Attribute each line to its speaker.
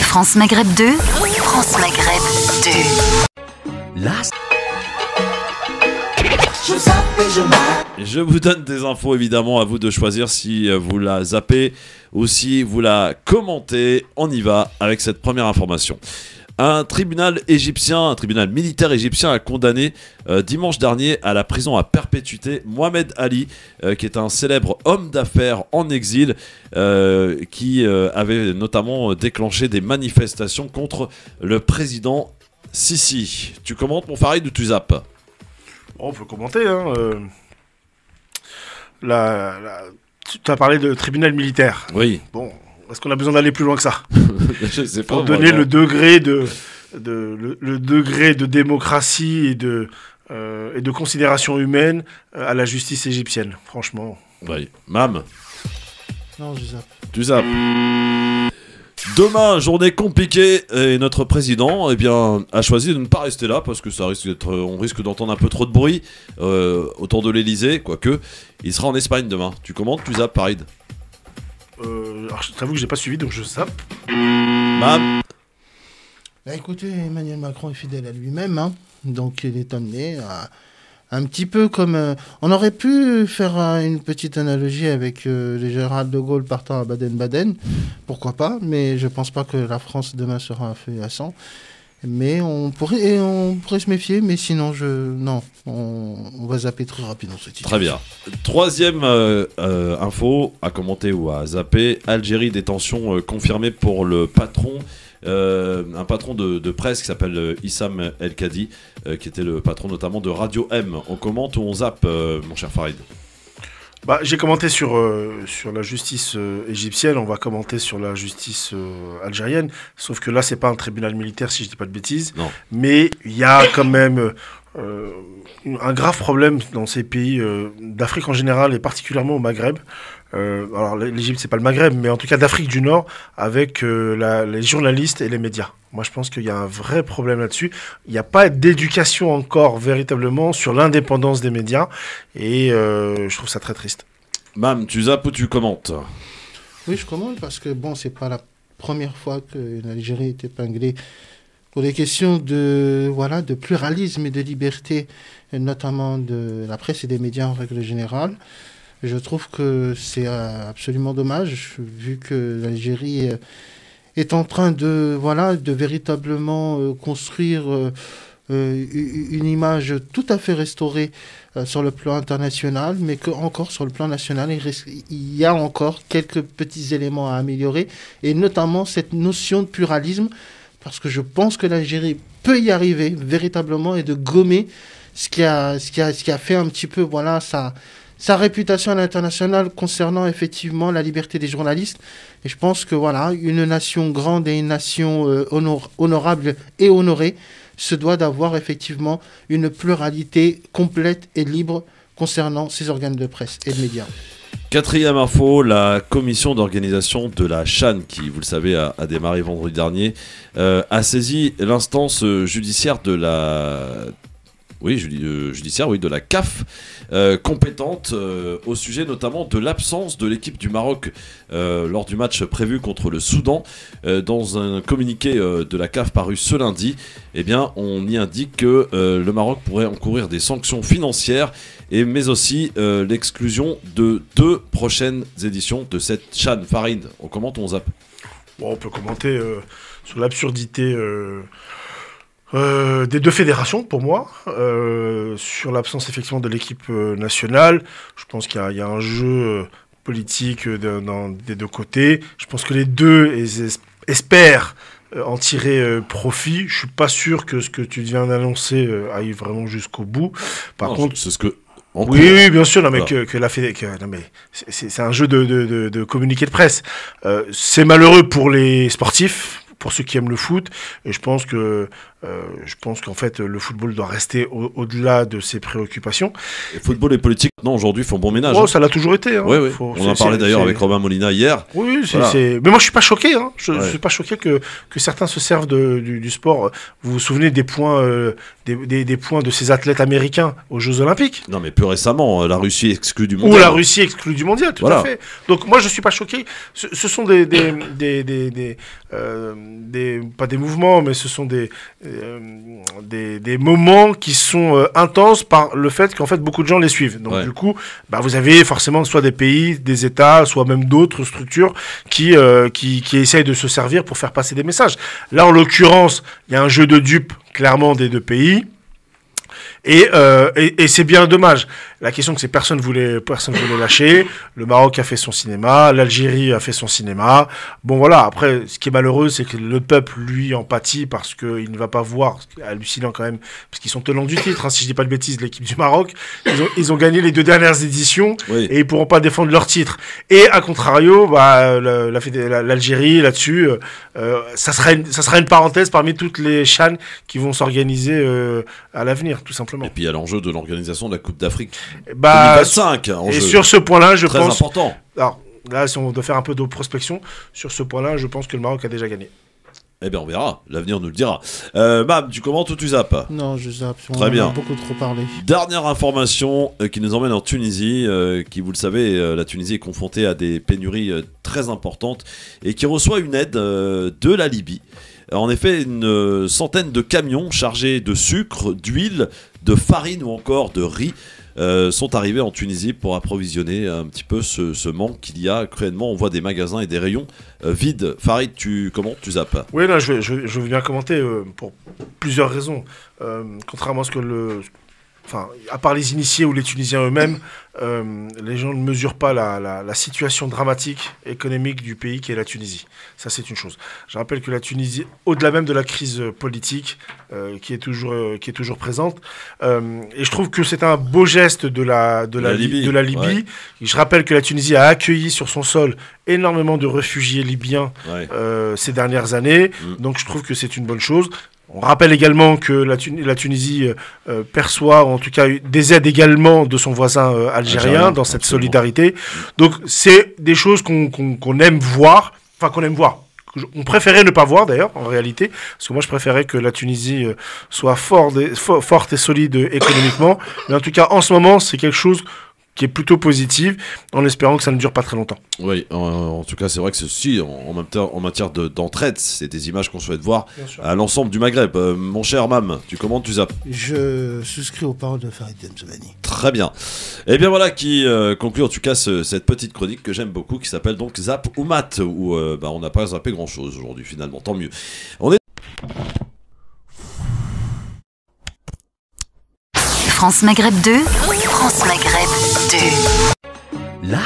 Speaker 1: France Maghreb 2, France Maghreb 2.
Speaker 2: Là, je vous donne des infos, évidemment, à vous de choisir si vous la zappez ou si vous la commentez. On y va avec cette première information. Un tribunal militaire égyptien a condamné dimanche dernier à la prison à perpétuité Mohamed Ali, qui est un célèbre homme d'affaires en exil, qui avait notamment déclenché des manifestations contre le président Sisi. Tu commentes, mon Farid, ou tu zappes ?
Speaker 3: On peut commenter. Tu as parlé de tribunal militaire.
Speaker 2: Oui.
Speaker 3: Bon, est-ce qu'on a besoin d'aller plus loin que ça?
Speaker 2: Je sais pas.
Speaker 3: Pour donner le degré le degré de démocratie et de considération humaine à la justice égyptienne, franchement.
Speaker 2: Oui. Mam?
Speaker 4: Non, je zappe.
Speaker 2: Tu zappes. Demain, journée compliquée, et notre président a choisi de ne pas rester là parce que on risque d'entendre un peu trop de bruit autour de l'Elysée, quoique il sera en Espagne demain. Tu commentes, tu zappes, Farid?
Speaker 3: Alors, je t'avoue que j'ai pas suivi, donc je zappe.
Speaker 2: Mam?
Speaker 4: Bah, écoutez, Emmanuel Macron est fidèle à lui-même, hein, donc il est amené à... Un petit peu comme... on aurait pu faire une petite analogie avec le général de Gaulle partant à Baden-Baden. Pourquoi pas, mais je pense pas que la France demain sera un feu à sang. Mais on pourrait se méfier, mais sinon, on va zapper très rapidement ce titre.
Speaker 2: Très bien. Troisième info à commenter ou à zapper. Algérie, détention confirmée pour le patron. Un patron de presse qui s'appelle Issam El Kadi, qui était le patron notamment de Radio M. On commente ou on zappe, mon cher Farid?
Speaker 3: J'ai commenté sur la justice égyptienne, on va commenter sur la justice algérienne, sauf que là c'est pas un tribunal militaire si je dis pas de bêtises,
Speaker 2: non.
Speaker 3: Mais il y a quand même un grave problème dans ces pays d'Afrique en général et particulièrement au Maghreb. Alors l'Égypte c'est pas le Maghreb, mais en tout cas d'Afrique du Nord, avec les journalistes et les médias. Moi je pense qu'il y a un vrai problème là-dessus. Il n'y a pas d'éducation encore véritablement sur l'indépendance des médias et je trouve ça très triste.
Speaker 2: Mam, tu zappes ou tu commentes?
Speaker 4: Oui, je commente parce que bon, c'est pas la première fois que l'Algérie est épinglée pour des questions de pluralisme et de liberté, notamment de la presse et des médias en règle générale. Je trouve que c'est absolument dommage, vu que l'Algérie est en train de véritablement construire une image tout à fait restaurée sur le plan international, mais qu'encore sur le plan national, il y a encore quelques petits éléments à améliorer, et notamment cette notion de pluralisme, parce que je pense que l'Algérie peut y arriver véritablement et de gommer ce qui a fait un petit peu sa réputation à l'international concernant effectivement la liberté des journalistes. Et je pense que une nation grande et une nation honorable et honorée se doit d'avoir effectivement une pluralité complète et libre concernant ses organes de presse et de médias.
Speaker 2: Quatrième info, la commission d'organisation de la CHAN, qui, vous le savez, a démarré vendredi dernier, a saisi l'instance judiciaire de la... de la CAF, compétente au sujet notamment de l'absence de l'équipe du Maroc lors du match prévu contre le Soudan. Dans un communiqué de la CAF paru ce lundi, on y indique que le Maroc pourrait encourir des sanctions financières, mais aussi l'exclusion de 2 prochaines éditions de cette CHAN. Farid, on commente ou on zappe?
Speaker 3: On peut commenter sur l'absurdité... des 2 fédérations pour moi, sur l'absence effectivement de l'équipe nationale. Je pense qu'il y a un jeu politique des 2 côtés. Je pense que les 2 espèrent en tirer profit. Je suis pas sûr que ce que tu viens d'annoncer aille vraiment jusqu'au bout. Par contre,
Speaker 2: c'est ce que...
Speaker 3: Oui, bien sûr, c'est un jeu de communiqué de presse. C'est malheureux pour les sportifs, pour ceux qui aiment le foot, et je pense que Je pense qu'en fait, le football doit rester au-delà de ses préoccupations.
Speaker 2: Le football et politique, non, aujourd'hui, font bon ménage.
Speaker 3: Oh, ça l'a toujours été. Hein.
Speaker 2: Oui, oui. On en parlait d'ailleurs avec Robin Molina hier.
Speaker 3: Oui,
Speaker 2: voilà.
Speaker 3: Mais moi, je suis pas choqué. Hein. Je suis pas choqué que certains se servent du sport. Vous vous souvenez des points, des points de ces athlètes américains aux Jeux Olympiques?
Speaker 2: Non, mais plus récemment, la Russie exclue du mondial.
Speaker 3: Ou la Russie exclue du mondial, tout à fait. Donc moi, je suis pas choqué. Ce sont pas des mouvements, mais ce sont des moments qui sont intenses par le fait qu'en fait beaucoup de gens les suivent. Donc du coup, vous avez forcément soit des pays, des États, soit même d'autres structures qui essayent de se servir pour faire passer des messages. Là, en l'occurrence, il y a un jeu de dupes clairement des deux pays. Et c'est bien dommage. La question, c'est personne voulait lâcher. Le Maroc a fait son cinéma, l'Algérie a fait son cinéma. Bon voilà. Après, ce qui est malheureux, c'est que le peuple lui en pâtit parce qu'il ne va pas voir. C'est hallucinant quand même, parce qu'ils sont tenants du titre. Hein, si je dis pas de bêtises, l'équipe du Maroc, ils ont gagné les 2 dernières éditions et ils pourront pas défendre leur titre. Et à contrario, l'Algérie là-dessus, ça sera une parenthèse parmi toutes les CHAN qui vont s'organiser à l'avenir, tout simplement.
Speaker 2: Et puis il y a l'enjeu de l'organisation de la Coupe d'Afrique 2025.
Speaker 3: Et sur ce point-là, je pense...
Speaker 2: Très important.
Speaker 3: Alors là, si on doit faire un peu de prospection, sur ce point-là, je pense que le Maroc a déjà gagné.
Speaker 2: Eh bien, on verra. L'avenir nous le dira. Mam, tu commentes ou tu zappes?
Speaker 4: Non, je zappe.
Speaker 2: Très bien.
Speaker 4: On a beaucoup trop parlé.
Speaker 2: Dernière information qui nous emmène en Tunisie, qui, vous le savez, la Tunisie est confrontée à des pénuries très importantes et qui reçoit une aide de la Libye. En effet, une centaine de camions chargés de sucre, d'huile, de farine ou encore de riz sont arrivés en Tunisie pour approvisionner un petit peu ce manque qu'il y a cruellement. On voit des magasins et des rayons vides. Farid, tu commentes, tu zappes?
Speaker 3: Oui, là, je veux bien commenter pour plusieurs raisons. Contrairement à ce que à part les initiés ou les Tunisiens eux-mêmes, les gens ne mesurent pas la situation dramatique économique du pays qui est la Tunisie. Ça, c'est une chose. Je rappelle que la Tunisie, au-delà même de la crise politique qui est toujours présente, et je trouve que c'est un beau geste de la Libye. Ouais. Je rappelle que la Tunisie a accueilli sur son sol énormément de réfugiés libyens ces dernières années. Donc, je trouve que c'est une bonne chose. On rappelle également que la Tunisie perçoit, ou en tout cas, des aides également de son voisin algérien dans cette solidarité. Donc, c'est des choses qu'on aime voir, qu'on préférait ne pas voir d'ailleurs, en réalité, parce que moi je préférais que la Tunisie soit forte et solide économiquement. Mais en tout cas, en ce moment, c'est quelque chose qui est plutôt positive, en espérant que ça ne dure pas très longtemps.
Speaker 2: Oui, en tout cas, c'est vrai que ceci, en matière d'entraide, c'est des images qu'on souhaite voir à l'ensemble du Maghreb. Mon cher Mam, tu commentes, tu zappes?
Speaker 4: Je souscris aux paroles de Farid Benzomani.
Speaker 2: Très bien. Et bien voilà qui conclut en tout cas cette petite chronique que j'aime beaucoup, qui s'appelle donc Zap ou Mat, où on n'a pas zappé grand-chose aujourd'hui finalement, tant mieux. On est...
Speaker 1: France Maghreb 2, France Maghreb 2.
Speaker 5: Là,